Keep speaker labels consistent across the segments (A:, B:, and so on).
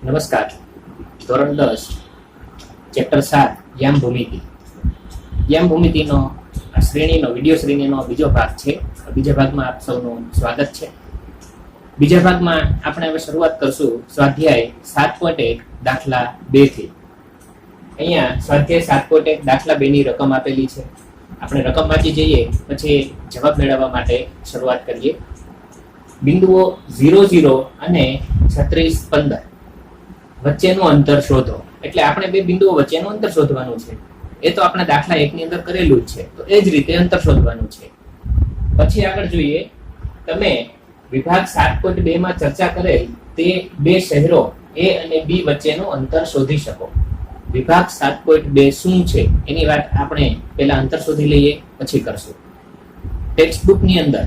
A: નમસ્કાર. ધોરણ 10 ચેપ્ટર 7 યામ ભૂમિતિ. યામ ભૂમિતિનો આ શ્રેણીનો વિડીયો શ્રેણીનો બીજો ભાગ છે. બીજા ભાગમાં આપ સૌનું સ્વાગત છે. બીજા ભાગમાં આપણે હવે શરૂઆત કરશું સ્વાધ્યાય 7.1 દાખલા 2 થી. અહીંયા સ્વાધ્યાય 7.1 દાખલા 2 ની રકમ આપેલી છે. આપણે રકમ વાંચી જઈએ પછી જવાબ મેળવવા માટે શરૂઆત કરીએ. બિંદુઓ 0 0 અને 36 15 વચ્ચેનું અંતર શોધો. એટલે આપણે બે બિંદુઓ વચ્ચેનું અંતર શોધવાનું છે. એ તો આપણે દાખલા 1 ની અંદર કરેલું જ છે. તો એ જ રીતે અંતર શોધવાનું છે. પછી આગળ જોઈએ, તમે વિભાગ 7.2 માં ચર્ચા કરેલ તે બે શહેરો A અને B વચ્ચેનું અંતર શોધી શકો. વિભાગ 7.2 શું છે એની વાત આપણે પહેલા અંતર શોધી લઈએ, પછી કરશું. ટેક્સ્ટ બુક ની અંદર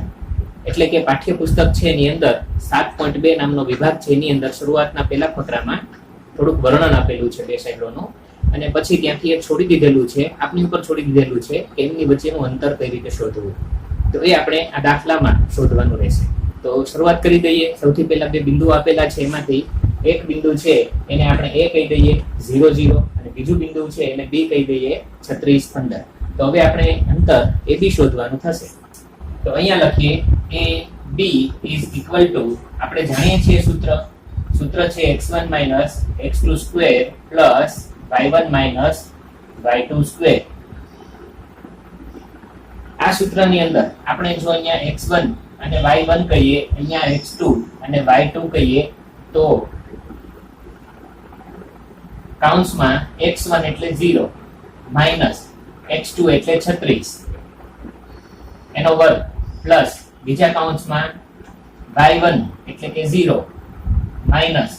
A: એટલે કે પાઠ્યપુસ્તક છે એની અંદર 7.2 નામનો વિભાગ છે. એની અંદર શરૂઆતના પહેલા ફકરામાં થોડુંક વર્ણન આપેલું છે બે શહેરોનું, અને પછી ત્યાંથી એક છોડી દીધેલું છે, આપની ઉપર છોડી દીધેલું છે કે એમની વચ્ચેનું અંતર કઈ રીતે શોધવું. તો એ આપણે આ દાખલામાં શોધવાનું રહેશે. તો શરૂઆત કરી દઈએ. સૌથી પહેલા બે બિંદુ આપેલા છે, એમાંથી એક બિંદુ છે એને આપણે A કહી દઈએ 0 0, અને બીજું બિંદુ છે એને B કહી દઈએ 36 15. તો હવે આપણે અંતર AB શોધવાનું થશે. તો અહીંયા લખીએ AB is equal to, આપણે જાણીએ છીએ સૂત્ર છે x1 - x2 square plus y1 - y2 square. આ સૂત્રની અંદર આપણે જો અહીંયા x1 અને y1 કહીએ, અહીંયા x2 અને y2 કહીએ, તો કૌંસમાં x1 એટલે 0 માઈનસ x2 એટલે 36 એનો વર્ગ પ્લસ બીજા કૌંસમાં y1 એટલે કે 0 માઈનસ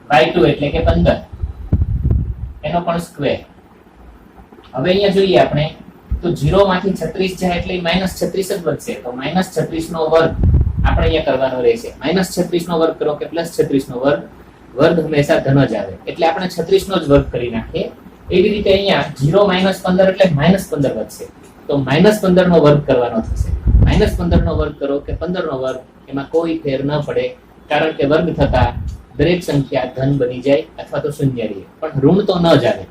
A: y2 એટલે કે 15 એનો પણ સ્ક્વેર. હવે અહીંયા જોઈએ આપણે તો 0 માંથી 36 જાય એટલે -36 જ વધશે. તો -36 નો વર્ગ આપણે અહીંયા કરવાનો રહેશે. -36 નો વર્ગ કરો કે +36 નો વર્ગ, વર્ગ હંમેશા ધન જ આવે એટલે આપણે 36 નો જ વર્ગ કરી નાખીએ. એવી રીતે અહીંયા 0 - 15 એટલે -15 વધશે. તો -15 નો વર્ગ કરવાનો થશે. -15 નો વર્ગ કરો કે 15 નો વર્ગ, એમાં કોઈ ફેર ન પડે, કારણ કે વર્ગ થતા દરેક સંખ્યા ધન બની જાય અથવા તો શૂન્ય રહે, પણ ઋણ તો ન જ આવે.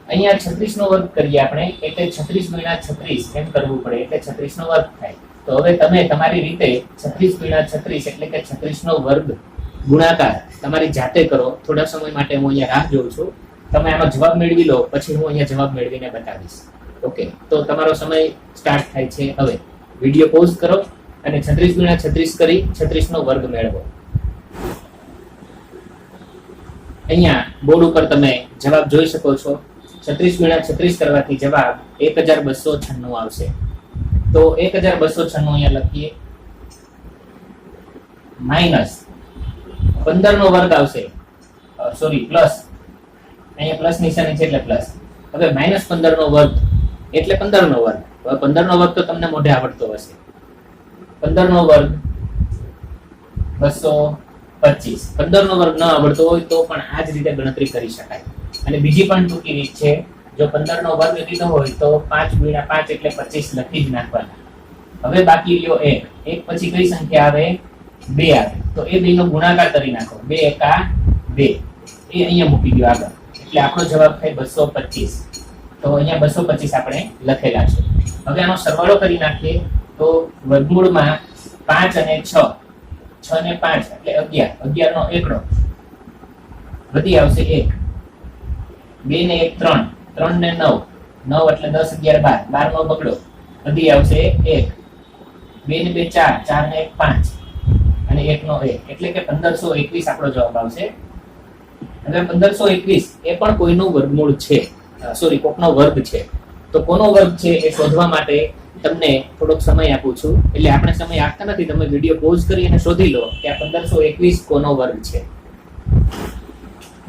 A: અહીંયા 36 નો વર્ગ કરીએ આપણે એટલે 36 × 36 એમ કરવું પડે એટલે 36 નો વર્ગ થાય. તો હવે તમે તમારી રીતે 36 × 36 એટલે કે 36 નો વર્ગ ગુણાકાર તમારી જાતે કરો. થોડા સમય માટે હું અહીંયા રાહ જોઉં છું. તમે આનો જવાબ મેળવી લો, પછી હું અહીંયા જવાબ મેળવીને બતાવીશ. ઓકે, તો તમારો સમય સ્ટાર્ટ થાય છે હવે. વિડીયો પોઝ કરો અને 36 × 36 કરી 36 નો વર્ગ મેળવો. અહીંયા બોર્ડ ઉપર તમે જવાબ જોઈ શકો છો. 36 × 36 કરવાથી જવાબ 1296 આવશે. તો 1296 અહીંયા લખીએ, માઈનસ 15 નો વર્ગ આવશે, સોરી પ્લસ, અહીંયા પ્લસ નિશાની છે એટલે પ્લસ. હવે -15 નો વર્ગ એટલે 15 નો વર્ગ. હવે 15 નો વર્ગ તો તમને મોઢે આવડતો હશે. 15 નો વર્ગ 225. 15 નો વર્ગ ન આવડતો હોય તો પણ આ જ રીતે ગણતરી કરી શકાય. અને બીજી પણ ટૂંકી રીત છે, જો 15 નો વર્ગ લીધો હોય તો 5 × 5 એટલે 25 લખી જ નાખવાના. હવે બાકી રહ્યો 1. 1 પછી કઈ સંખ્યા આવે? 2 આવે. તો એ બે નો ગુણાકાર કરી નાખો. 2 એકા 2, એ અહીંયા મૂકી દો આગળ, એટલે આપણો જવાબ થાય 225. તો અહીંયા 225 આપણે લખેલા છે. હવે આનો સરવાળો કરી નાખીએ તો વર્ગમૂળમાં 5 અને 6, 6 ને 5 એટલે 11, 11 નો એકડો વધી આવશે 1, 2 ને 1 3, 3 ને 9, 9 એટલે 10 11 12, 12 નો બગડો વધી આવશે 1, 2 ને 2 4, 4 ને 1 5 અને 1 નો 1 એટલે કે 1521 આપણો જવાબ આવશે. હવે 1521 એ પણ કોઈનું વર્ગમૂળ છે, સોરી કોકનો વર્ગ છે. તો કોનો વર્ગ છે એ શોધવા માટે તમને થોડોક સમય આપું છું. એટલે આપણે સમય આપતા નથી, તમે વિડીયો પોઝ કરી અને શોધી લો કે આ 1521 કોનો વર્ગ છે.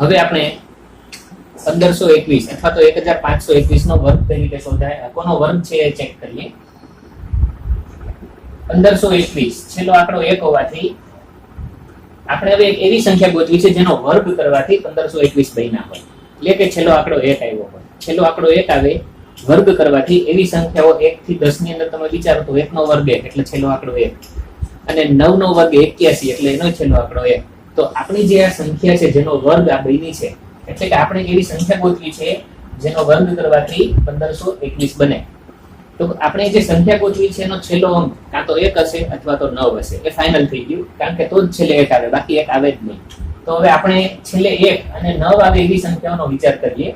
A: હવે આપણે 1521 અથવા તો 1521 નો વર્ગ કઈ રીતે શોધાય, કોનો વર્ગ છે એ ચેક કરીએ. 1521 છેલ્લો આંકડો 1 હોવાથી આપણે હવે એક એવી સંખ્યા ગોતવી છે જેનો વર્ગ કરવાથી 1521 બન્યા હોય, એટલે કે છેલ્લો આંકડો 1 આવ્યો હોય. છેલ્લો આંકડો 1 આવે, વર્ગ કરવાથી એવી સંખ્યાઓ 1 થી 10 ની અંદર તમે વિચારો તો 1 નો વર્ગ 1 એટલે છેલ્લો આંકડો 1, અને 9 નો વર્ગ 81 એટલે એનો છેલ્લો આંકડો 1. તો આપણી જે આ સંખ્યા છે જેનો વર્ગ આ બની છે, એટલે કે આપણે એવી સંખ્યા ગોતવી છે જેનો વર્ગ કરવાથી 1521 બને. તો આપણે જે સંખ્યા ગોતવી છે એનો છેલ્લો અંક કાં તો 1 હશે અથવા તો 9 હશે. એ ફાઇનલ થઈ ગયું, કારણ કે તો જ છેલ્લે 1 આવે, બાકી 1 આવે જ નહીં. તો હવે આપણે છેલ્લે 1 અને 9 આવે એવી સંખ્યાઓનો વિચાર કરીએ.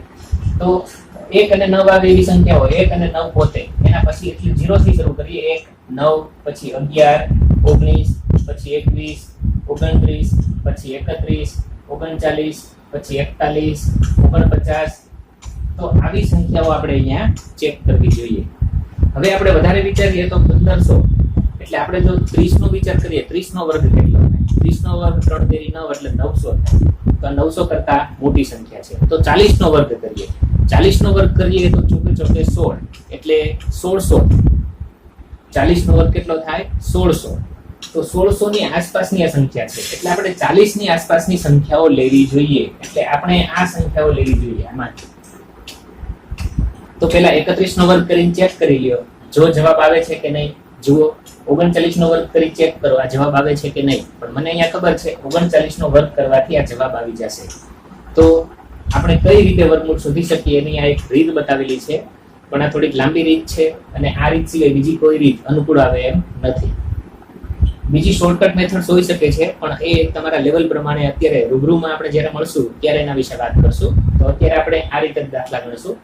A: તો 1 અને 9 આવે એવી સંખ્યાઓ 1 અને 9 પોતે, એના પછી એટલે 0 થી શરૂ કરીએ. 1 9 પછી 11 19 પછી 21 29 પછી 31 39 પછી 41 49. તો આવી સંખ્યાઓ આપણે અહીંયા ચેક કરવી જોઈએ. હવે આપણે વધારે વિચારીએ તો 1500, એટલે આપણે જો 30 નો વિચાર કરીએ, 30 નો વર્ગ કેટલો થાય? 30 નો વર્ગ 3 તેરી 9 એટલે 900 થાય. તો 900 કરતા મોટી સંખ્યા છે. તો 40 નો વર્ગ કરીએ, 40 નો વર્ગ કરીએ તો ચોકે ચોકે 16 એટલે 1600. 40 નો વર્ગ કેટલો થાય? 1600. તો 1600 ની આસપાસની આ સંખ્યા છે, એટલે આપણે 40 ની આસપાસની સંખ્યાઓ લેવી જોઈએ. એટલે આપણે આ સંખ્યાઓ લેવી જોઈએ આમાંથી. તો પેલા 31 નો વર્ગ કરીને ચેક કરી લ્યો, જો જવાબ આવે છે કે નહીં. જુઓ, 39 નો વર્ગ કરી ચેક કરો, આ જવાબ આવે છે કે નહીં. પણ મને અહીંયા ખબર છે 39 નો વર્ગ કરવાથી આ જવાબ આવી જશે. તો આપણે કઈ રીતે વર્ગમૂળ શોધી શકીએ એની આ એક રીત બતાવેલી છે, પણ આ થોડીક લાંબી રીત છે અને આ રીત સિવાય બીજી કોઈ રીત અનુકૂળ આવે એમ નથી. બીજી શોર્ટકટ મેથડ્સ હોઈ શકે છે, પણ એ તમારા લેવલ પ્રમાણે અત્યારે રૂબરૂમાં આપણે જ્યારે મળશું ત્યારે એના વિશે વાત કરશું. તો અત્યારે આપણે આ રીતે દાખલા ગણશું.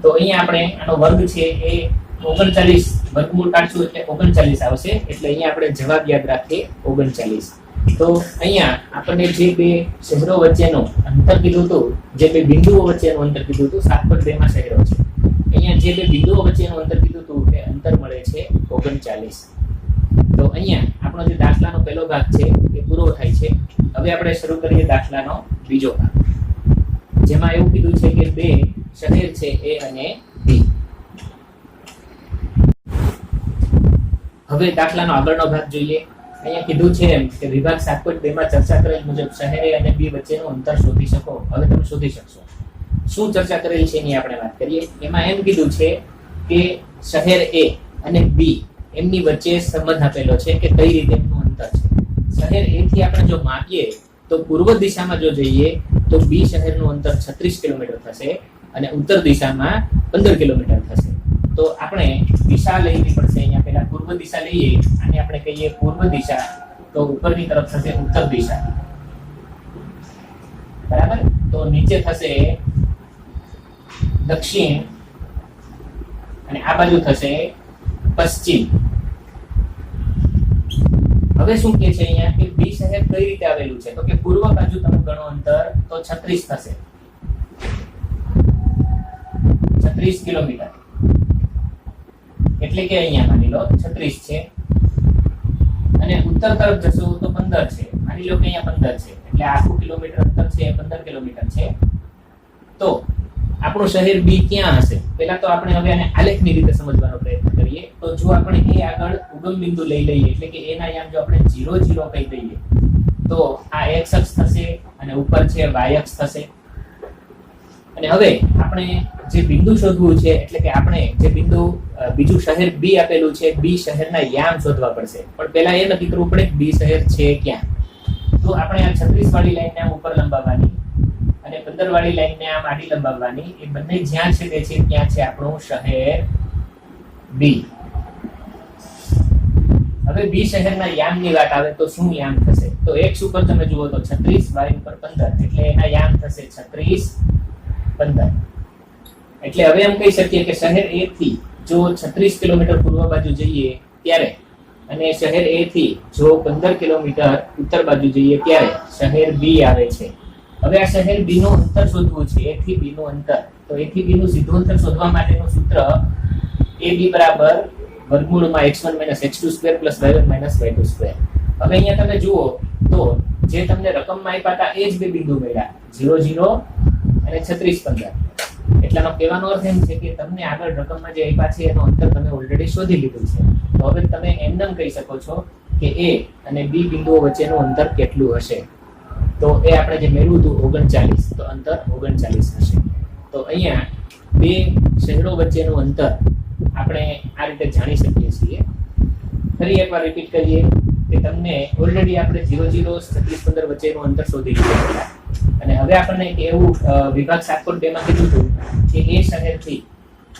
A: તો અહીંયા આપણે આનો વર્ગ છે એ 39 વર્ગમૂળ કાઢશું એટલે 39 આવશે. એટલે અહીંયા આપણે જવાબ યાદ રાખીએ 39. તો અહીંયા આપણને જે બે શહેરો વચ્ચેનું અંતર કીધું હતું, જે બે બિંદુઓ વચ્ચેનું અંતર કીધું હતું, 7.2 માં શહેરો છે. અહીંયા જે બે બિંદુઓ વચ્ચેનું અંતર કીધું હતું એ અંતર મળે છે 39. તો અહીંયા આપણો જે દાખલાનો પહેલો ભાગ છે એ પૂરો થાય છે. હવે આપણે શરૂ કરીએ દાખલાનો બીજો ભાગ, જેમાં એવું કીધું છે કે બે શહેર છે A અને B. હવે દાખલાનો આગળનો ભાગ જોઈએ. અહીંયા કીધું છે એમ કે વિભાગ 7.2 માં ચર્ચા કરેલ મુજબ શહેર A અને B વચ્ચેનું અંતર શોધી શકો. હવે તમે શોધી શકશો. શું ચર્ચા કરેલ છે એની આપણે વાત કરીએ. એમાં એમ કીધું છે કે શહેર A અને B એમની વચ્ચે સંબંધ આપેલો છે કે કઈ રીતે એમનું અંતર છે. શહેર A થી આપણે જો માપીએ તો પૂર્વ દિશામાં જો જઈએ તો B શહેરનું અંતર 36 કિલોમીટર થશે અને ઉત્તર દિશામાં 15 કિલોમીટર થશે. તો આપણે દિશા લેવી પડશે. અહીંયા પહેલા પૂર્વ દિશા લઈએ, આને આપણે કહીએ પૂર્વ દિશા, તો ઉપરની તરફ થશે ઉત્તર દિશા, બરાબર. તો નીચે થશે દક્ષિણ અને આ બાજુ થશે પશ્ચિમ. હવે શું કે છે અહીંયા કે B શહેર કઈ રીતે આવેલું છે, તો કે પૂર્વ બાજુ તમે ગણો અંતર તો 36 થશે, 36 કિલોમીટર. એટલે કે અહીંયા માની લો 36 છે અને ઉત્તર તરફ જશો તો 15 છે. માની લો કે અહીંયા 15 છે, એટલે આખું કિલોમીટર અંતર છે 15 કિલોમીટર છે. તો આપણું શહેર B ક્યાં હશે? પહેલા તો આપણે હવે આને આલેખની રીતે સમજવાનો પ્રયત્ન કરીએ. તો જો આપણે A આગળ ઉગમ બિંદુ લઈ લઈએ, એટલે કે A ના યામ જો આપણે 0 0 કહી દઈએ તો આ x અક્ષ થશે અને ઉપર છે y અક્ષ થશે. અને હવે આપણે જે બિંદુ શોધવું છે, એટલે કે આપણે જે બિંદુ બીજું શહેર B આપેલું છે, B શહેરના યામ શોધવા પડશે. પણ પહેલા એ નક્કી કરવું પડે કે B શહેર છે ક્યાં. તો આપણે આ 36 વાળી લાઈનને આમ ઉપર લંબાવવાની અને 15 વાળી લાઈનને આમ આડી લંબાવવાની. એ બંને જ્યાં છે તે છે ત્યાં છે આપણું શહેર B. હવે B શહેરના યામની વાત આવે તો શું યામ થશે? તો x ઉપર તમે જુઓ તો 36, y ઉપર 15, એટલે એના યામ થશે 36 15. એટલે હવે એમ કહી શકીએ કે શહેર A થી જો 36 કિલોમીટર પૂર્વ બાજુ જઈએ ત્યારે અને શહેર A થી જો 15 કિલોમીટર ઉત્તર બાજુ જઈએ ત્યારે શહેર B આવે છે. હવે આ શહેર B નું અંતર શોધવું છે, A થી B નું અંતર. તો A થી B નું સીધું અંતર શોધવા માટેનું સૂત્ર AB બરાબર વર્ગમૂળમાં x1 - x2² + y1 - y2². હવે અહીંયા તમે જુઓ તો જે તમને રકમમાં આપ્યા હતા એ જ બે બિંદુ મળ્યા, 0 0 અને 36 15. એટલાનો કહેવાનો અર્થ એમ છે કે તમને આગળ રકમમાં જે આપ્યા છે એનો અંતર તમે ઓલરેડી શોધી લીધું છે. તો હવે તમે એમ કહી શકો છો કે A અને B બિંદુઓ વચ્ચેનું અંતર કેટલું હશે. તો એ આપણે જે મેળવ્યું હતું 39, તો અંતર 39 હશે. તો અહીંયા બે શહેરો વચ્ચેનું અંતર આપણે આ રીતે જાણી શકીએ છીએ. ફરી એકવાર રિપીટ કરીએ કે તમને ઓલરેડી આપણે 0 0 36 15 વચ્ચેનું અંતર શોધી લીધું હતા અને હવે આપણને એક એવું વિભાગ 7.2 માં કીધું હતું કે એ શહેરથી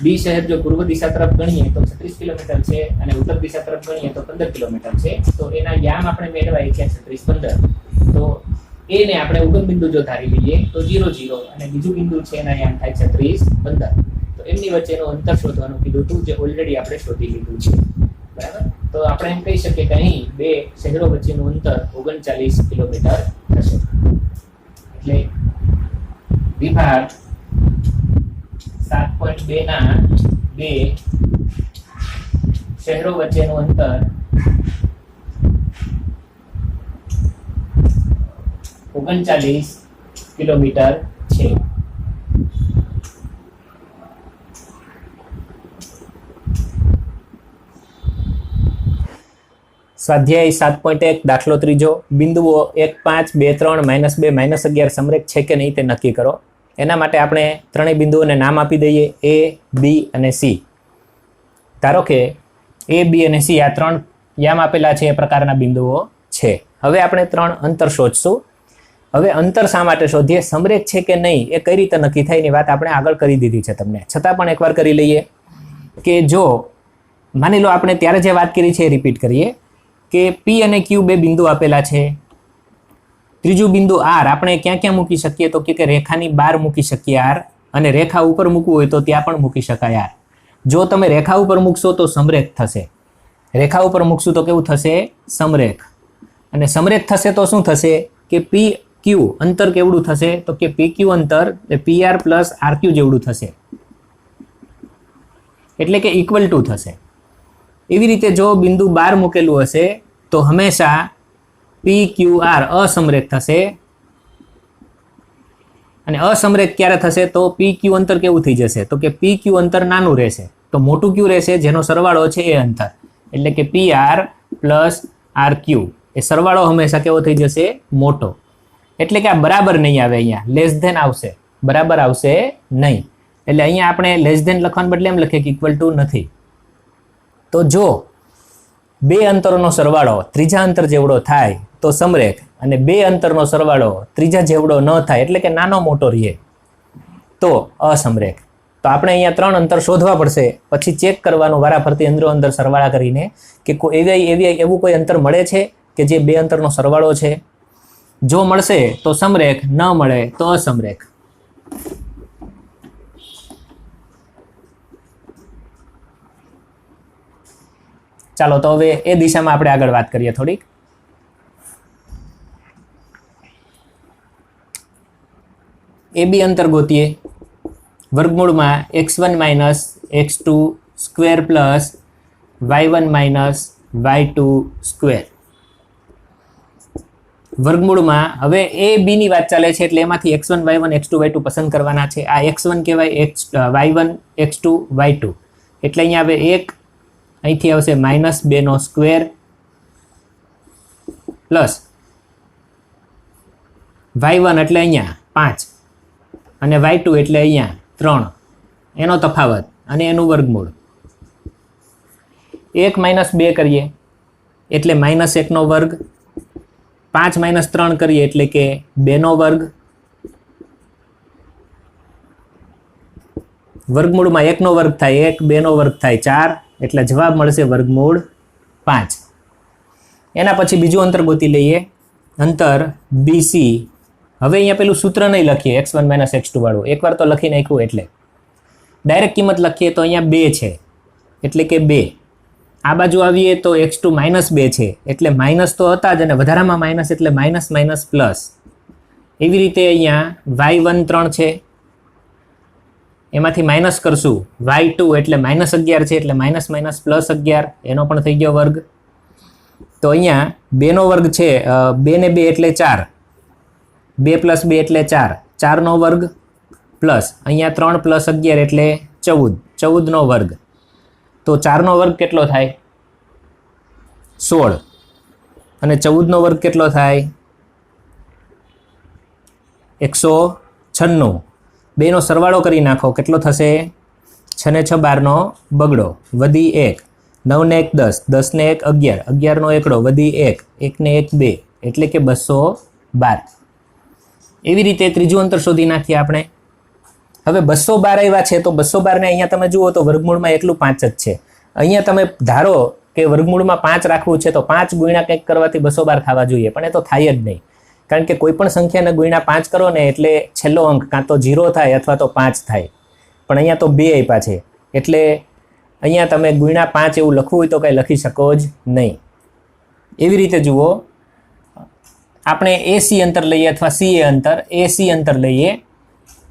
A: બી શહેર જો પૂર્વ દિશા તરફ ગણીએ તો 36 કિલોમીટર છે અને ઉત્તર દિશા તરફ ગણીએ તો 15 કિલોમીટર છે. તો એના યામ આપણે મેળવાય છે 36 15. તો એને આપણે ઉગમ બિંદુ જો ધારી લઈએ તો 0 0 અને બીજું બિંદુ છે એના યામ થાય 36 15. તો એમની વચ્ચેનું અંતર શોધવાનું કીધું હતું જે ઓલરેડી આપણે શોધી લીધું છે. બરાબર. તો આપણે એમ કહી શકીએ કે અહીં બે શહેરો વચ્ચેનું અંતર 39 કિલોમીટર થશે. એટલે વિભાગ 7.2 ના બે શહેરો વચ્ચેનું અંતર 39 કિલોમીટર છે. સ્વાધ્યાય 7.1 દાખલો ત્રીજો. બિંદુઓ 1 5 2 3 -2 -11 સમરેખ છે કે નહીં તે નક્કી કરો. એના માટે આપણે ત્રણેય બિંદુઓને નામ આપી દઈએ A, B અને C. ધારો કે A, B અને C આ ત્રણ યામ આપેલા છે એ પ્રકારના બિંદુઓ છે. હવે આપણે ત્રણ અંતર શોધશું. હવે અંતર શા માટે શોધીએ? સમરેખ છે કે નહીં એ કઈ રીતે નક્કી થાય એની વાત આપણે આગળ કરી દીધી છે તમને, છતાં પણ એકવાર કરી લઈએ કે જો માની લો આપણે ત્યારે જે વાત કરી છે એ રિપીટ કરીએ કે P અને Q બે બિંદુ આપેલા છે. ત્રીજું બિંદુ R આપણે ક્યાં ક્યાં મૂકી શકીએ? તો કે રેખાની બહાર મૂકી શકીએ R, અને રેખા ઉપર મૂકવું હોય તો ત્યાં પણ મૂકી શકાય R. જો તમે રેખા ઉપર મૂકશો તો સમરેખ થશે, રેખા ઉપર મૂકશું તો કેવું થશે? સમરેખ. અને સમરેખ થશે તો શું થશે કે PQ અંતર કેવડું થશે? તો કે PQ અંતર એ PR પ્લસ RQ જેવડું થશે, એટલે કે ઇક્વલ ટુ થશે. એવી રીતે જો બિંદુ બહાર મૂકેલું હશે તો હંમેશા PQR અસમરેખ થશે. અને અસમરેખ ક્યારે થશે? તો PQ અંતર કેવું થઈ જશે? તો કે PQ અંતર નાનું રહેશે તો મોટું Q રહેશે, જેનો સરવાળો છે એ અંતર, એટલે કે PR પ્લસ RQ એ સરવાળો હંમેશા કેવો થઈ જશે? મોટો. એટલે કે આ બરાબર નહીં આવે, અહીંયા લેસ ધેન આવશે, બરાબર આવશે નહીં. એટલે અહીંયા આપણે લેસ ધેન લખવાને બદલે એમ લખીએ કે ઇક્વલ ટુ નથી. તો જો બે અંતરોનો સરવાળો ત્રીજા અંતર જેવડો થાય તો સમરેખ, અને બે અંતરનો સરવાળો ત્રીજા જેવડો ન થાય એટલે કે નાનો મોટો રહે તો અસમરેખ. તો આપણે અહીંયા ત્રણ અંતર શોધવા પડશે, પછી ચેક કરવાનું વારાફરતી અંદરો અંદર સરવાળા કરીને કે એવું કોઈ અંતર મળે છે કે જે બે અંતરનો સરવાળો છે. જો મળશે તો સમરેખ, ન મળે તો અસમરેખ. ચાલો તો હવે એ દિશામાં આપણે આગળ વાત કરીએ થોડીક. AB અંતર ગોતીએ. વર્ગમૂળમાં x1 minus x2 square plus y1 minus y2 square. વર્ગમૂળમાં હવે A B ની વાત ચાલે છે એટલે એમાંથી x1 y1 x2 y2 પસંદ કરવાના છે. આ x1 કહેવાય, y1 x2 y2 એટલે અહીંયા હવે એક અહીંથી આવશે -2 સ્ક્વેર પ્લસ y1 એટલે અહીંયા 5 અને y2 એટલે અહીંયા 3, એનો તફાવત અને એનું વર્ગમૂળ. 1 - 2 કરીએ એટલે -1 નો વર્ગ, 5 - 3 કરીએ એટલે કે 2 નો વર્ગ, વર્ગમૂળમાં 1 નો વર્ગ થાય 1, 2 નો વર્ગ થાય 4, એટલે જવાબ મળશે વર્ગમૂળ 5. એના પછી બીજું અંતર ગોતી લઈએ, અંતર BC. હવે અહીંયા પેલું સૂત્ર નહીં લખીએ x1 - x2 વાળું, એકવાર તો લખી નાખ્યું એટલે ડાયરેક્ટ કિંમત લખીએ તો અહીંયા 2 છે એટલે કે 2. આ બાજુ આવીએ તો x2 -2 છે એટલે માઇનસ તો હતા જ, અને વધારામાં માઇનસ એટલે માઇનસ માઇનસ પ્લસ. એવી રીતે અહીંયા y1 3 છે, એમાંથી માઇનસ કરશું y2 એટલે -11 છે એટલે માઇનસ માઇનસ પ્લસ 11, એનો પણ થઈ ગયો વર્ગ. તો અહીંયા 2 નો વર્ગ છે, 2 ને 2 એટલે 4, 2 + 2 એટલે 4, 4 નો વર્ગ પ્લસ અહીંયા 3 + 11 એટલે 14, 14 નો વર્ગ. તો 4 નો વર્ગ કેટલો થાય? 16, અને 14 નો વર્ગ કેટલો થાય? 196. 2 નો સરવાળો કરી નાખો કેટલો થશે? 6 ને 6 12 નો બગડો, વધી 1. 9 ને 1 10, 10 ને 1 11, 11 નો એકડો વધી 1, 1 ને 1 2, એટલે કે 212. એવી રીતે ત્રીજું અંતર શોધી નાખીએ આપણે. હવે 212 આવ્યા છે તો 212 ને અહીંયા તમે જુઓ તો વર્ગમૂળમાં એકલું 5 જ છે. અહીંયા તમે ધારો કે વર્ગમૂળમાં 5 રાખવું છે તો 5 ગુણ્યા કંઈક કરવાથી 212 થવા જોઈએ, પણ એ તો થાય જ નહીં. કારણ કે કોઈ પણ સંખ્યાને ગુણ્યા 5 કરો ને એટલે છેલ્લો અંક કાં તો 0 થાય અથવા તો 5 થાય, પણ અહીંયા તો 2 આપ્યા છે એટલે અહીંયા તમે ગુણ્યા 5 એવું લખવું હોય તો કંઈ લખી શકો જ નહીં. એવી રીતે જુઓ, આપણે AC અંતર લઈએ અથવા CA અંતર, AC અંતર લઈએ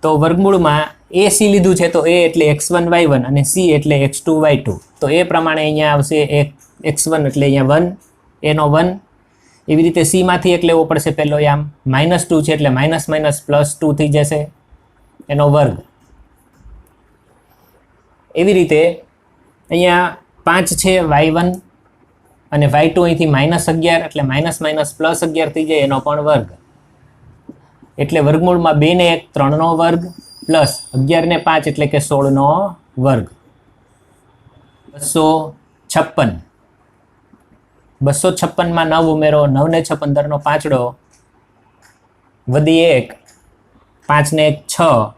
A: તો વર્ગમૂળમાં AC લીધું છે તો A એટલે x1 y1 અને C એટલે x2 y2. તો એ પ્રમાણે અહીંયા આવશે x1 એટલે અહીંયા 1, એનો 1. એવી રીતે C માંથી એક લેવો પડશે પહેલો, આમ -2 છે એટલે માઇનસ માઇનસ +2 થઈ જશે, એનો વર્ગ. એવી રીતે અહીંયા 5 છે y1 અને y2 અહીંથી -11 એટલે માઇનસ માઇનસ +11 થઈ જાય, એનો પણ વર્ગ. એટલે વર્ગમૂળમાં 2 ને 1 3 નો વર્ગ પ્લસ 11 ને 5 એટલે કે 16 નો વર્ગ. 256. 256 માં 9 ઉમેરો, 9 ને 6 15 નો પાંચડો વધી 1, 5 ને 1 6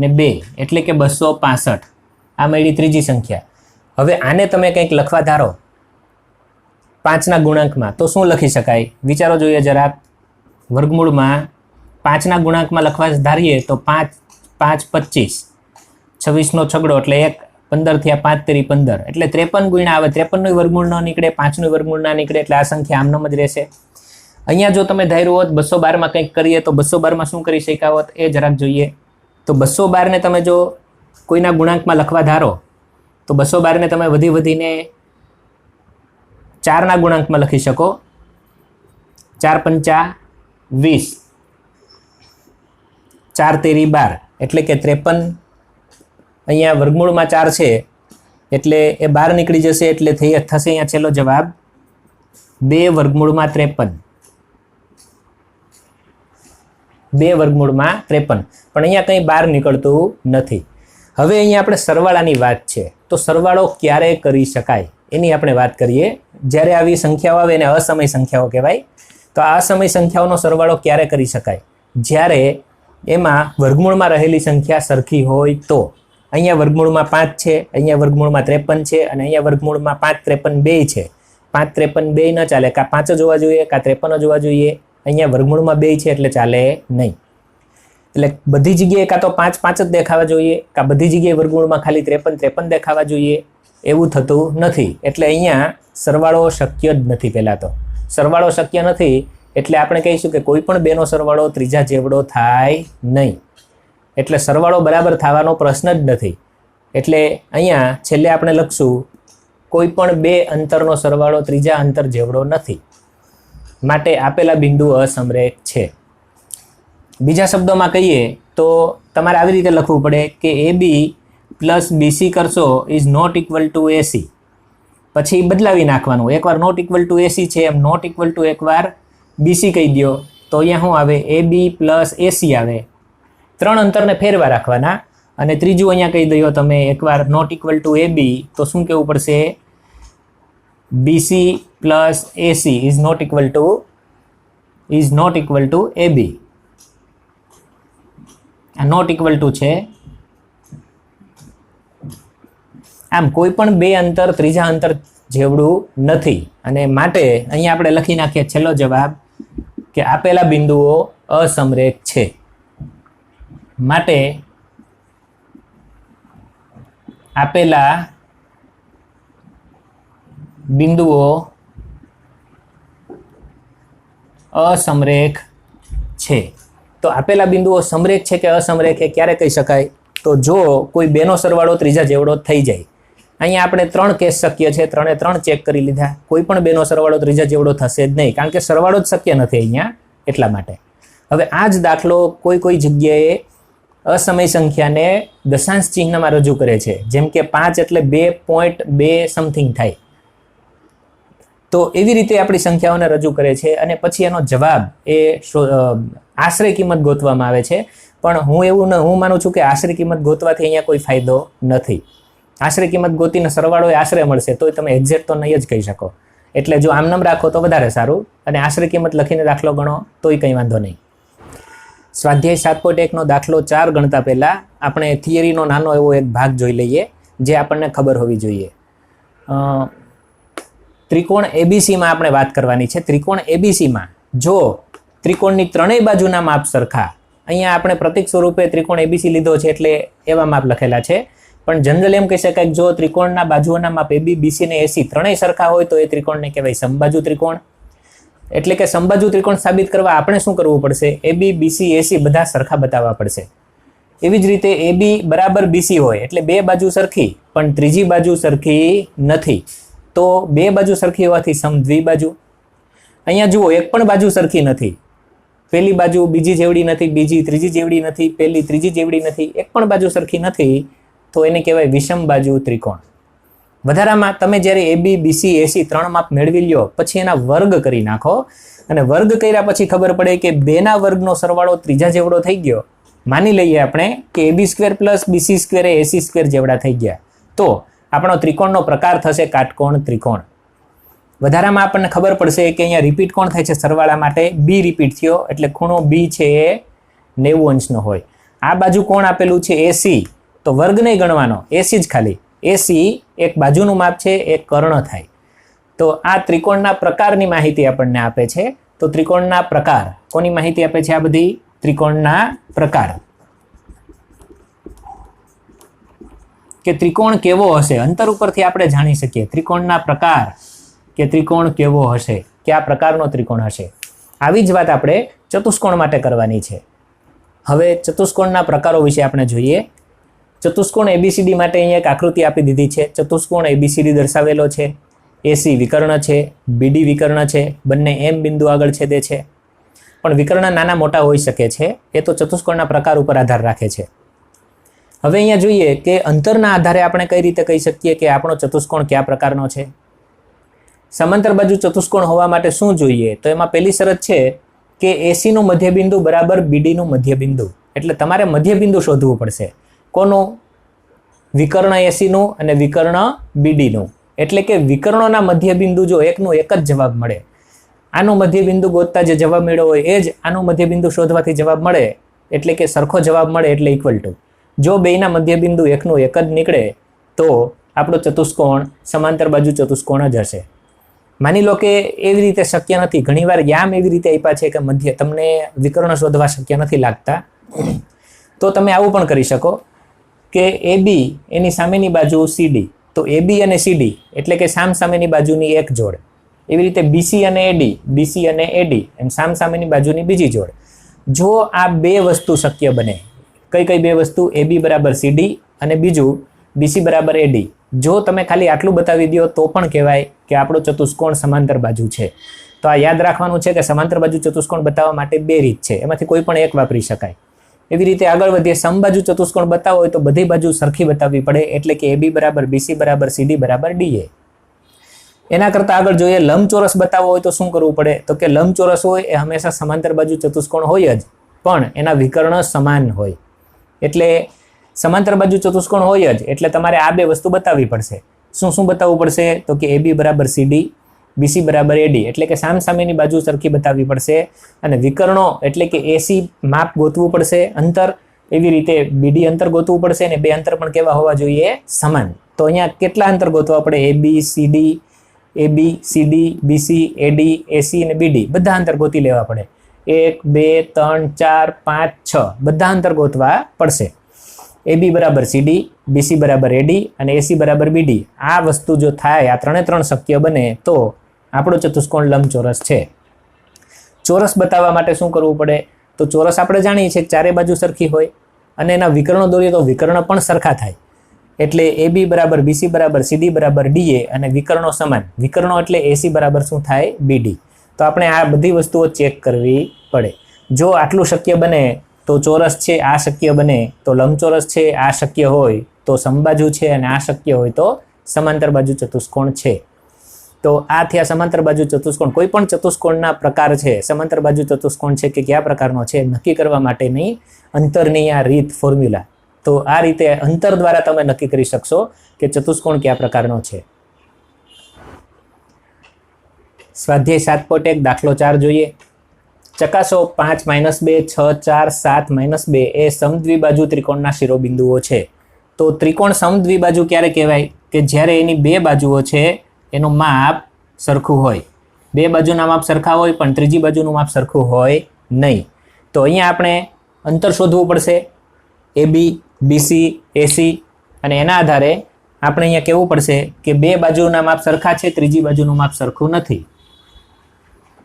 A: ને 2 એટલે કે 265. આ મળી ત્રીજી સંખ્યા. હવે આને તમે કંઈક લખવા ધારો 5ના ગુણાંકમાં તો શું લખી શકાય? વિચારો જોઈએ જરાક. વર્ગમૂળમાં 5ના ગુણાંકમાં લખવા ધારીએ તો 5 5 25, 26 નો છગડો એટલે 1, 15 થયા 5 તેરી 15 એટલે 53 ગુણ્યા આવે. 53 નું વર્ગમૂળ ન નીકળે, 5 નું વર્ગમૂળ ના નીકળે એટલે આ સંખ્યા આમનામ જ રહેશે. અહીંયા જો તમે ધાર્યું હોત 212 માં કંઈક કરીએ તો 212 માં શું કરી શક્યા હોત એ જરાક જોઈએ. તો 212 ને તમે જો કોઈના ગુણાંકમાં લખવા ધારો તો 212 ને તમે વધીને 4ના ગુણાંકમાં લખી શકો. 4 પંચા 20, 4 તેરી 12 એટલે કે 53. અહીંયા વર્ગમૂળમાં 4 છે એટલે એ 12 નીકળી જશે એટલે થશે અહીંયા છેલ્લો જવાબ 2 વર્ગમૂળમાં 53. 2 વર્ગમૂળમાં 53, પણ અહીંયા કંઈ 12 નીકળતું નથી. હવે અહીંયા આપણે સરવાળાની વાત છે તો સરવાળો ક્યારે કરી શકાય એની આપણે વાત કરીએ. જ્યારે આવી સંખ્યાઓ આવે એને અસમય સંખ્યાઓ કહેવાય. તો આ અસમય સંખ્યાઓનો સરવાળો ક્યારે કરી શકાય? જ્યારે એમાં વર્ગમૂળમાં રહેલી સંખ્યા સરખી હોય તો. અહીંયા વર્ગમૂળમાં 5 છે, અહીંયા વર્ગમૂળમાં 53 છે અને અહીંયા વર્ગમૂળમાં 5 53 બે છે. 5 53 બે ન ચાલે, કાં 5 જ હોવા જોઈએ કાં 53 જ હોવા જોઈએ. અહીંયા વર્ગમૂળમાં 2 છે એટલે ચાલે નહીં. એટલે બધી જગ્યાએ કાં તો 5 5 જ દેખાવા જોઈએ કાં બધી જગ્યાએ વર્ગમૂળમાં ખાલી 53 53 દેખાવા જોઈએ. એવું થતું નથી એટલે અહીંયા સરવાળો શક્ય જ નથી. પહેલાં તો સરવાળો શક્ય નથી એટલે આપણે કહીશું કે કોઈ પણ બેનો સરવાળો ત્રીજા જેવડો થાય નહીં. એટલે સરવાળો બરાબર થવાનો પ્રશ્ન જ નથી. એટલે અહીંયા છેલ્લે આપણે લખશું કોઈ પણ બે અંતરનો સરવાળો ત્રીજા અંતર જેવડો નથી, માટે આપેલા બિંદુ અસમરેખ છે. બીજા શબ્દોમાં કહીએ તો તમારે આવી રીતે લખવું પડે કે AB પ્લસ BC કરશો is not equal to AC. પછી બદલાવી નાખવાનું. એકવાર નોટ ઇક્વલ ટુ AC છે એમ નોટ ઇક્વલ ટુ એકવાર BC કહી દો તો અહીંયા શું આવે? AB પ્લસ AC આવે. 3 અંતરને ફેરવા રાખવાના અને ત્રીજું અહીંયા કહી દો તમે એકવાર નોટ ઇક્વલ ટુ AB તો શું કહેવું પડશે? BC plus AC is not equal to AB. આ નોટ ઇક્વલ ટુ છે. આમ કોઈ પણ બે અંતર ત્રીજા અંતર જેવડું નથી અને માટે અહીંયા આપણે લખી નાખીએ છેલ્લો જવાબ કે આપેલા બિંદુઓ અસમરેખ છે. માટે આપેલા બિંદુઓ અસમરેખ છે. તો આપેલા બિંદુઓ સમરેખ છે કે અસમરેખ એ ક્યારે કહી શકાય? તો જો કોઈ બેનો સરવાળો ત્રીજા જેવડો થઈ જાય. અહીંયા આપણે 3 કેસ શક્ય છે, 3 ચેક કરી લીધા. કોઈ પણ બેનો સરવાળો ત્રીજા જેવડો થશે જ નહીં કારણ કે સરવાળો જ શક્ય નથી અહીંયા, એટલા માટે. હવે આ જ દાખલો કોઈ જગ્યાએ અસમય સંખ્યાને દશાંશ ચિહ્નમાં રજૂ કરે છે. જેમ કે 5 એટલે 2.2 સમથિંગ થાય. તો એવી રીતે આપણી સંખ્યાઓને રજૂ કરે છે અને પછી એનો જવાબ એ આશરે કિંમત ગોતવામાં આવે છે. પણ હું માનું છું કે આશરે કિંમત ગોતવાથી અહીંયા કોઈ ફાયદો નથી.
B: આશરે કિંમત ગોતીને સરવાળો એ આશરે મળશે તોય તમે એક્ઝેક્ટ તો નહીં જ કહી શકો. એટલે જો આમનામ રાખો તો વધારે સારું, અને આશરે કિંમત લખીને દાખલો ગણો તોય કંઈ વાંધો નહીં. સ્વાધ્યાય 7.1નો દાખલો 4 ગણતા પહેલાં આપણે થિયરીનો નાનો એવો એક ભાગ જોઈ લઈએ જે આપણને ખબર હોવી જોઈએ. ત્રિકોણ એબીસીમાં આપણે વાત કરવાની છે. ત્રિકોણ એબીસીમાં જો ત્રિકોણની ત્રણેય બાજુના માપ સરખા, અહીંયા આપણે પ્રતીક સ્વરૂપે ત્રિકોણ એબીસી લીધો છે એટલે એવા માપ લખેલા છે, પણ જનરલ એમ કહી શકાય કે જો ત્રિકોણના બાજુઓના માપ એબી, બીસી અને એસી ત્રણેય સરખા હોય તો એ ત્રિકોણને કહેવાય સમબાજુ ત્રિકોણ. એટલે કે સમબાજુ ત્રિકોણ સાબિત કરવા આપણે શું કરવું પડશે? એબી, બીસી, એસી બધા સરખા બતાવવા પડશે. એવી જ રીતે એબી બરાબર બીસી હોય એટલે બે બાજુ સરખી, પણ ત્રીજી બાજુ સરખી નથી, તો બે બાજુ સરખી હોવાથી સમદ્વિબાજુ. અહીંયા જુઓ એક પણ બાજુ સરખી નથી, પહેલી બાજુ બીજી જેવડી નથી, બીજી ત્રીજી જેવડી નથી, પહેલી ત્રીજી જેવડી નથી, એક પણ બાજુ સરખી નથી, તો એને કહેવાય વિષમ બાજુ ત્રિકોણ. વધારામાં તમે જ્યારે એબી, બીસી, એસી ત્રણ માપ મેળવી લ્યો પછી એના વર્ગ કરી નાખો, અને વર્ગ કર્યા પછી ખબર પડે કે બેના વર્ગનો સરવાળો ત્રીજા જેવડો થઈ ગયો. માની લઈએ આપણે કે AB square plus BC square એ એસી સ્ક્વેર જેવડા થઈ ગયા, તો આપણો ત્રિકોણનો પ્રકાર થશે કાટકોણ ત્રિકોણ. વધારામાં આપણને ખબર પડશે કે અહીંયા રિપીટ કોણ થાય છે સરવાળા માટે? બી રિપીટ થયો, એટલે ખૂણો બી છે એ 90 અંશનો હોય. આ બાજુ કોણ આપેલું છે? એસી, તો વર્ગ નહીં ગણવાનો, એસી જ ખાલી. એસી એક બાજુનું માપ છે, એક કર્ણ થાય. તો આ ત્રિકોણના પ્રકારની માહિતી આપણને આપે છે. તો ત્રિકોણના પ્રકાર કોની માહિતી આપે છે? આ બધી ત્રિકોણના પ્રકાર, કે ત્રિકોણ કેવો હશે અંતર ઉપરથી આપણે જાણી શકીએ. ત્રિકોણના પ્રકાર કે ત્રિકોણ કેવો હશે, કયા પ્રકારનો ત્રિકોણ હશે. આવી જ વાત આપણે ચતુષ્કોણ માટે કરવાની છે. હવે ચતુષ્કોણના પ્રકારો વિશે આપણે જોઈએ. ચતુષ્કોણ એબીસીડી માટે અહીંયા એક આકૃતિ આપી દીધી છે. ચતુષ્કોણ એબીસીડી દર્શાવેલો છે. એસી વિકર્ણ છે, બીડી વિકર્ણ છે, બંને એમ બિંદુ આગળ છેદે છે. પણ વિકર્ણ નાના મોટા હોઈ શકે છે, એ તો ચતુષ્કોણના પ્રકાર ઉપર આધાર રાખે છે. હવે અહીંયા જોઈએ કે અંતરના આધારે આપણે કઈ રીતે કહી શકીએ કે આપણો ચતુષ્કોણ કયા પ્રકારનો છે. સમાંતર બાજુ ચતુષ્કોણ હોવા માટે શું જોઈએ? તો એમાં પહેલી શરત છે કે એસીનું મધ્યબિંદુ બરાબર બીડીનું મધ્યબિંદુ. એટલે તમારે મધ્યબિંદુ શોધવું પડશે. કોનું? વિકર્ણ એસીનું અને વિકર્ણ બીડીનું. એટલે કે વિકર્ણોના મધ્યબિંદુ જો એકનું એક જ જવાબ મળે, આનું મધ્યબિંદુ ગોતતા જે જવાબ મળ્યો હોય એ જ આનું મધ્યબિંદુ શોધવાથી જવાબ મળે, એટલે કે સરખો જવાબ મળે, એટલે ઇક્વલ ટુ. જો બેયના મધ્યબિંદુ એકનું એક જ નીકળે તો આપણો ચતુષ્કોણ સમાંતર બાજુ ચતુષ્કોણ જ હશે. માની લો કે એવી રીતે શક્ય નથી, ઘણીવાર યામ એવી રીતે આપ્યા છે કે મધ્ય તમને વિકર્ણ શોધવા શક્ય નથી લાગતા, તો તમે આવું પણ કરી શકો કે એબી એની સામેની બાજુ સીડી, તો એબી અને સીડી એટલે કે સામ સામેની બાજુની એક જોડ. એવી રીતે બીસી અને એડી, બીસી અને એડી એમ સામ સામેની બાજુની બીજી જોડ. જો આ બે વસ્તુ શક્ય બને, કઈ કઈ બે વસ્તુ? એબી બરાબર સીડી અને બીજું બીસી બરાબર એડી. જો તમે ખાલી આટલું બતાવી દો તો પણ કહેવાય કે આપણો ચતુષ્કોણ સમાંતર બાજુ છે. તો આ યાદ રાખવાનું છે કે સમાંતર બાજુ ચતુષ્કોણ બતાવવા માટે બે રીત છે, એમાંથી કોઈ પણ એક વાપરી શકાય. એવી રીતે આગળ વધીએ, સમબાજુ ચતુષ્કોણ બતાવવો હોય તો બધી બાજુ સરખી બતાવવી પડે, એટલે કે એબી બરાબર બીસી બરાબર સીડી બરાબર ડીએ. એના કરતાં આગળ જોઈએ, લંબચોરસ બતાવવો હોય તો શું કરવું પડે? તો કે લંબચોરસ હોય એ હંમેશા સમાંતર બાજુ ચતુષ્કોણ હોય જ, પણ એના વિકર્ણ સમાન હોય. એટલે સમાંતર બાજુ ચતુષ્કોણ હોય જ એટલે તમારે આ બે વસ્તુ બતાવવી પડશે. શું શું બતાવવું પડશે? તો કે એબી બરાબર સીડી, બીસી બરાબર એડી, એટલે કે સામ સામેની બાજુ સરખી બતાવવી પડશે. અને વિકર્ણો એટલે કે એસી માપ ગોતવું પડશે, અંતર. એવી રીતે બીડી અંતર ગોતવું પડશે, અને બે અંતર પણ કેવા હોવા જોઈએ? સમાન. તો અહીંયા કેટલા અંતર ગોતવા પડે? એબી સીડી, બીસી, એડી, એસી અને બીડી બધા અંતર ગોતી લેવા પડે. 1, 2, 3, 4, 5, 6 બધા અંતર ગોતવા પડશે. એબી બરાબર સીડી, બીસી બરાબર એડી અને એસી બરાબર બીડી. આ વસ્તુ જો થાય, આ ત્રણે ત્રણ શક્ય બને, તો આપણો ચતુષ્કોણ લંબચોરસ છે. ચોરસ બતાવવા માટે શું કરવું પડે? તો ચોરસ આપણે જાણીએ છીએ કે ચારે બાજુ સરખી હોય, અને એના વિકર્ણો દોરીએ તો વિકર્ણ પણ સરખા થાય. એટલે એબી બરાબર બીસી બરાબર સીડી બરાબર ડીએ અને વિકર્ણો સમાન. વિકર્ણો એટલે એસી બરાબર શું થાય? બીડી. તો આપણે આ બધી વસ્તુઓ ચેક કરવી પડે. જો આટલું શક્ય બને તો ચોરસ છે, આ શક્ય બને તો લંબચોરસ છે, આ શક્ય હોય તો સમબાજુ છે, અને આ શક્ય હોય તો સમાંતર બાજુ ચતુષ્કોણ છે. તો આ થયા સમાંતર બાજુ ચતુષ્કોણ. કોઈ પણ ચતુષ્કોણના પ્રકાર છે, સમાંતર બાજુ ચતુષ્કોણ છે કે કયા પ્રકારનો છે નક્કી કરવા માટેની અંતરની આ રીત, ફોર્મ્યુલા. તો તો આ રીતે અંતર દ્વારા તમે નક્કી કરી શકશો કે ચતુષ્કોણ કયા પ્રકારનો છે. સ્વાધ્યાય 7.1 દાખલો 4 જોઈએ. ચકાસો 5 - 2 6 4 7 - 2 એ સમદ્વિબાજુ ત્રિકોણના શિરોબિંદુઓ છે. તો ત્રિકોણ સમદ્વિબાજુ ક્યારે કહેવાય? કે જ્યારે એની બે બાજુઓ છે એનું માપ સરખું હોય. બે બાજુના માપ સરખા હોય પણ ત્રીજી બાજુનું માપ સરખું હોય નહીં. તો અહીંયા આપણે અંતર શોધવું પડશે, AB, BC, AC, અને એના આધારે આપણે અહીંયા કહેવું પડશે કે બે બાજુના માપ સરખા છે, ત્રીજી બાજુનું માપ સરખું નથી.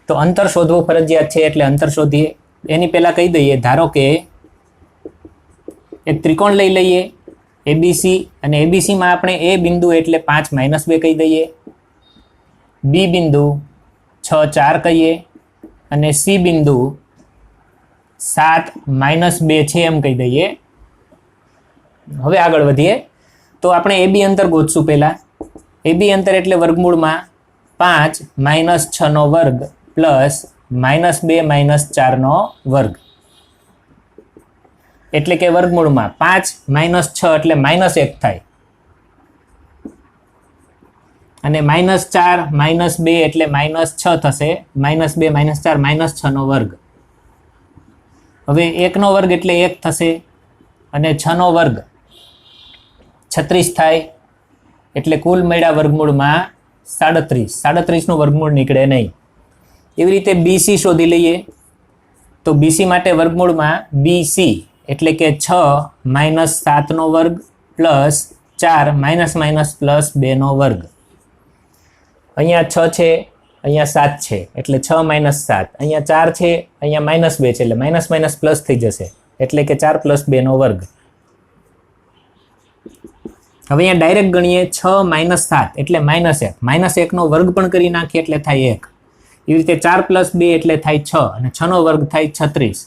B: તો અંતર શોધવું ફરજિયાત છે, એટલે અંતર શોધીએ. એની પહેલાં કહી દઈએ, ધારો કે એક ત્રિકોણ લઈ લઈએ ABC, અને ABCમાં આપણે A બિંદુ એટલે 5 - 2 કહી દઈએ, B બિંદુ 6 4 કહીએ, અને C બિંદુ 7 - 2 છે એમ કહી દઈએ. હવે આગળ વધીએ તો આપણે AB અંતર ગોતશું. પહેલાં AB અંતર એટલે વર્ગમૂળમાં 5 - 6 નો વર્ગ પ્લસ -2 - 4 નો વર્ગ, એટલે કે વર્ગમૂળમાં 5 - 6 એટલે -1 થાય, અને -4 - 2 એટલે -6 થશે, -2 - 4 -6 નો વર્ગ. હવે 1 નો વર્ગ એટલે 1 થશે, અને 6 નો વર્ગ 36 થાય, એટલે કુલ મળ્યા વર્ગમૂળમાં 37. 37 નું વર્ગમૂળ નીકળે નહીં. એવી રીતે BC શોધી લઈએ. તો BC માટે વર્ગમૂળમાં BC એટલે કે 6 - 7 નો વર્ગ પ્લસ 4 - +2 નો વર્ગ. અહીંયા 6 છે, અહીંયા 7 છે, એટલે 6 - 7. અહીંયા 4 છે, અહીંયા -2 છે, એટલે પ્લસ થઈ જશે, એટલે કે 4 + 2 નો વર્ગ. હવે અહીંયા ડાયરેક્ટ ગણીએ, 6 - 7 એટલે -1, -1 નો વર્ગ પણ કરી નાખીએ એટલે થાય 1. એવી રીતે 4 + 2 એટલે થાય 6, અને 6 નો વર્ગ થાય 36,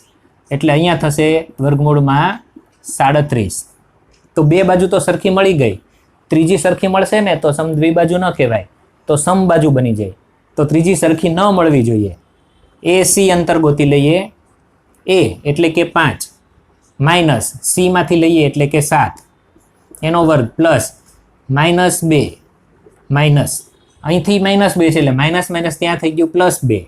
B: એટલે અહીંયા થશે વર્ગમૂળમાં 37. તો બે બાજુ તો સરખી મળી ગઈ, ત્રીજી સરખી મળશે ને તો સમદ્વિબાજુ ન કહેવાય, તો સમબાજુ બની જાય. તો ત્રીજી સરખી ન મળવી જોઈએ. AC અંતર ગોતી લઈએ. A એટલે કે 5 માઇનસ C માંથી લઈએ એટલે કે 7 એનો વર્ગ પ્લસ -2 માઇનસ અહીંથી -2 છે એટલે માઇનસ ત્યાં થઈ ગયું +2.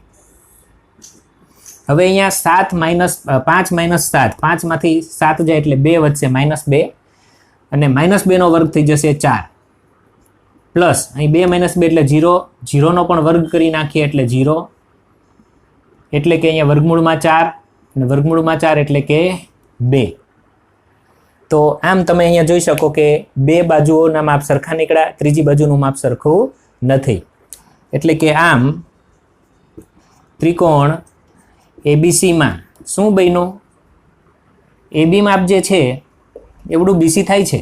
B: હવે અહીંયા 5 - 7, 5 માંથી 7 જાય એટલે 2 વધશે, -2, અને -2 નો વર્ગ થઈ જશે 4, પ્લસ અહીં 2 - 2 એટલે 0, 0 નો પણ વર્ગ કરી નાખીએ એટલે 0, એટલે કે અહીંયા વર્ગમૂળમાં 4, અને વર્ગમૂળમાં 4 એટલે કે 2. તો આમ તમે અહીંયા જોઈ શકો કે બે બાજુઓના માપ સરખા નીકળ્યા, ત્રીજી બાજુનું માપ સરખું નથી. એટલે કે આમ ત્રિકોણ ABCમાં શું બન્યું? AB માપ જે છે એવડું BC થાય છે,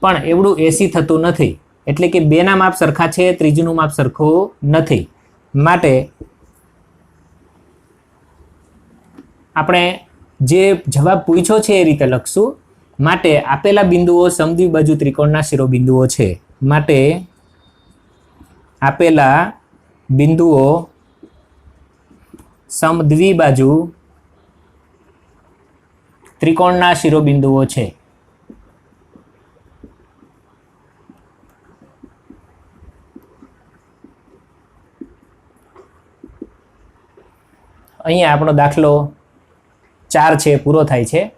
B: પણ એવડું AC થતું નથી. એટલે કે બેના માપ સરખા છે, ત્રીજીનું માપ સરખું નથી. માટે આપણે જે જવાબ પૂછ્યો છે એ રીતે લખશું. માટે આપેલા બિંદુઓ સમદ્વિબાજુ ત્રિકોણના શિરોબિંદુઓ છે. માટે આપેલા બિંદુઓ સમદ્વિબાજુ ત્રિકોણના શિરોબિંદુઓ છે. અહીંયા આપણો દાખલો 4 છે પૂરો થાય છે.